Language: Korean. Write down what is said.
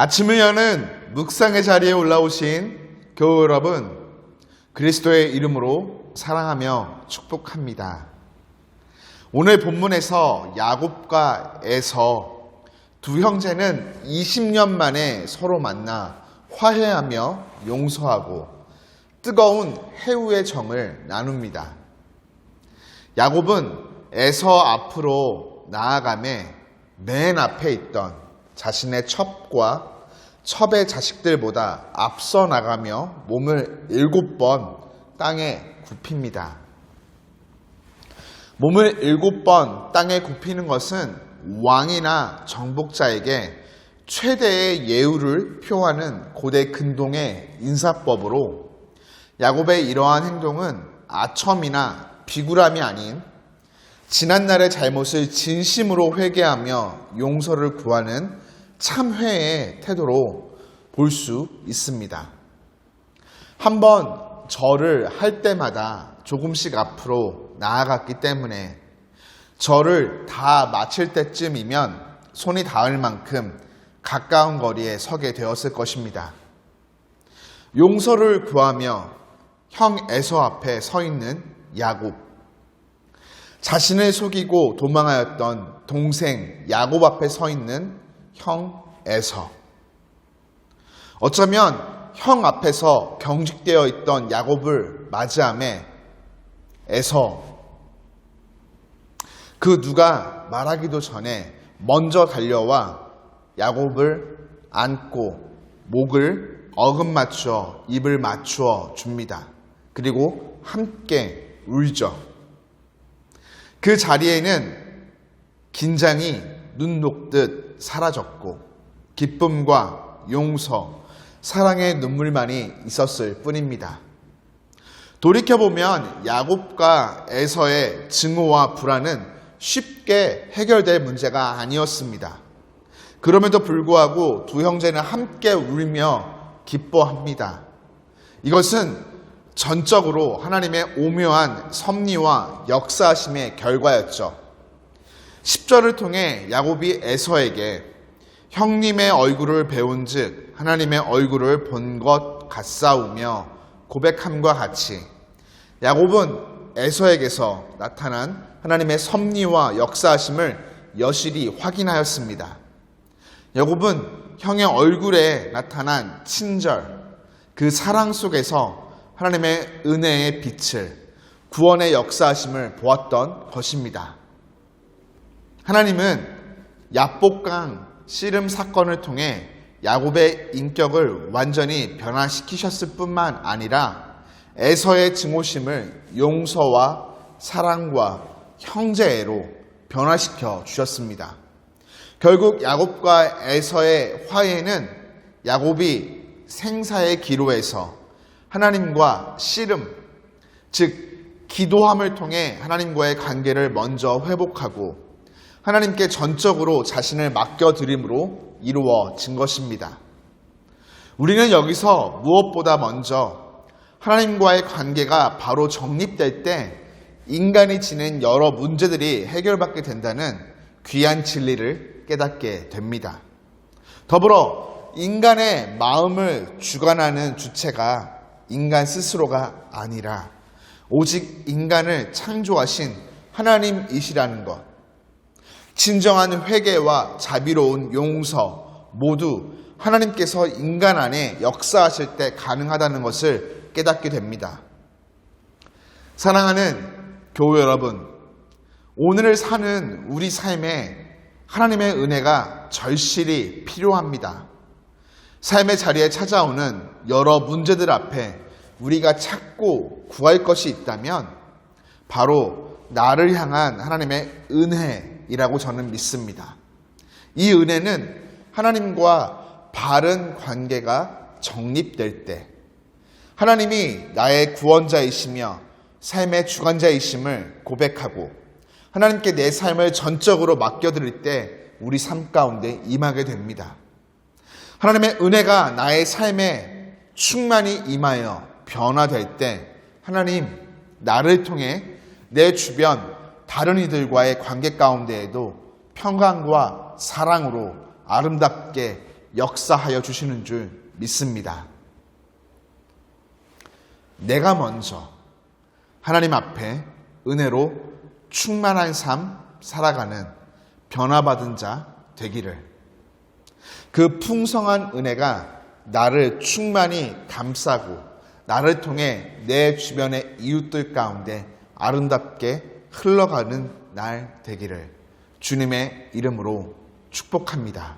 아침을 여는 묵상의 자리에 올라오신 교우 여러분, 그리스도의 이름으로 사랑하며 축복합니다. 오늘 본문에서 야곱과 에서 두 형제는 20년 만에 서로 만나 화해하며 용서하고 뜨거운 해후의 정을 나눕니다. 야곱은 에서 앞으로 나아가매 맨 앞에 있던 자신의 첩과 첩의 자식들보다 앞서 나가며 몸을 7번 땅에 굽힙니다. 몸을 7번 땅에 굽히는 것은 왕이나 정복자에게 최대의 예우를 표하는 고대 근동의 인사법으로 야곱의 이러한 행동은 아첨이나 비굴함이 아닌 지난날의 잘못을 진심으로 회개하며 용서를 구하는 참회의 태도로 볼 수 있습니다. 한번 절을 할 때마다 조금씩 앞으로 나아갔기 때문에 절을 다 마칠 때쯤이면 손이 닿을 만큼 가까운 거리에 서게 되었을 것입니다. 용서를 구하며 형 에서 앞에 서 있는 야곱, 자신을 속이고 도망하였던 동생 야곱 앞에 서 있는 형 에서, 어쩌면 형 앞에서 경직되어 있던 야곱을 맞이하며 에서, 그 누가 말하기도 전에 먼저 달려와 야곱을 안고 목을 어긋맞추어 입을 맞추어 줍니다. 그리고 함께 울죠. 그 자리에는 긴장이 눈 녹듯 사라졌고 기쁨과 용서, 사랑의 눈물만이 있었을 뿐입니다. 돌이켜보면 야곱과 에서의 증오와 불화는 쉽게 해결될 문제가 아니었습니다. 그럼에도 불구하고 두 형제는 함께 울며 기뻐합니다. 이것은 전적으로 하나님의 오묘한 섭리와 역사하심의 결과였죠. 10절을 통해 야곱이 에서에게 형님의 얼굴을 배운 즉 하나님의 얼굴을 본 것 같사오며 고백함과 같이 야곱은 에서에게서 나타난 하나님의 섭리와 역사하심을 여실히 확인하였습니다. 야곱은 형의 얼굴에 나타난 친절, 그 사랑 속에서 하나님의 은혜의 빛을, 구원의 역사하심을 보았던 것입니다. 하나님은 야복강 씨름 사건을 통해 야곱의 인격을 완전히 변화시키셨을 뿐만 아니라 에서의 증오심을 용서와 사랑과 형제애로 변화시켜 주셨습니다. 결국 야곱과 에서의 화해는 야곱이 생사의 기로에서 하나님과 씨름, 즉 기도함을 통해 하나님과의 관계를 먼저 회복하고 하나님께 전적으로 자신을 맡겨드림으로 이루어진 것입니다. 우리는 여기서 무엇보다 먼저 하나님과의 관계가 바로 정립될 때 인간이 지닌 여러 문제들이 해결받게 된다는 귀한 진리를 깨닫게 됩니다. 더불어 인간의 마음을 주관하는 주체가 인간 스스로가 아니라 오직 인간을 창조하신 하나님이시라는 것, 진정한 회개와 자비로운 용서 모두 하나님께서 인간 안에 역사하실 때 가능하다는 것을 깨닫게 됩니다. 사랑하는 교우 여러분, 오늘을 사는 우리 삶에 하나님의 은혜가 절실히 필요합니다. 삶의 자리에 찾아오는 여러 문제들 앞에 우리가 찾고 구할 것이 있다면 바로 나를 향한 하나님의 은혜이라고 저는 믿습니다. 이 은혜는 하나님과 바른 관계가 정립될 때 하나님이 나의 구원자이시며 삶의 주관자이심을 고백하고 하나님께 내 삶을 전적으로 맡겨드릴 때 우리 삶 가운데 임하게 됩니다. 하나님의 은혜가 나의 삶에 충만히 임하여 변화될 때 하나님, 나를 통해 내 주변 다른 이들과의 관계 가운데에도 평강과 사랑으로 아름답게 역사하여 주시는 줄 믿습니다. 내가 먼저 하나님 앞에 은혜로 충만한 삶 살아가는 변화받은 자 되기를, 그 풍성한 은혜가 나를 충만히 감싸고 나를 통해 내 주변의 이웃들 가운데 아름답게 흘러가는 날 되기를 주님의 이름으로 축복합니다.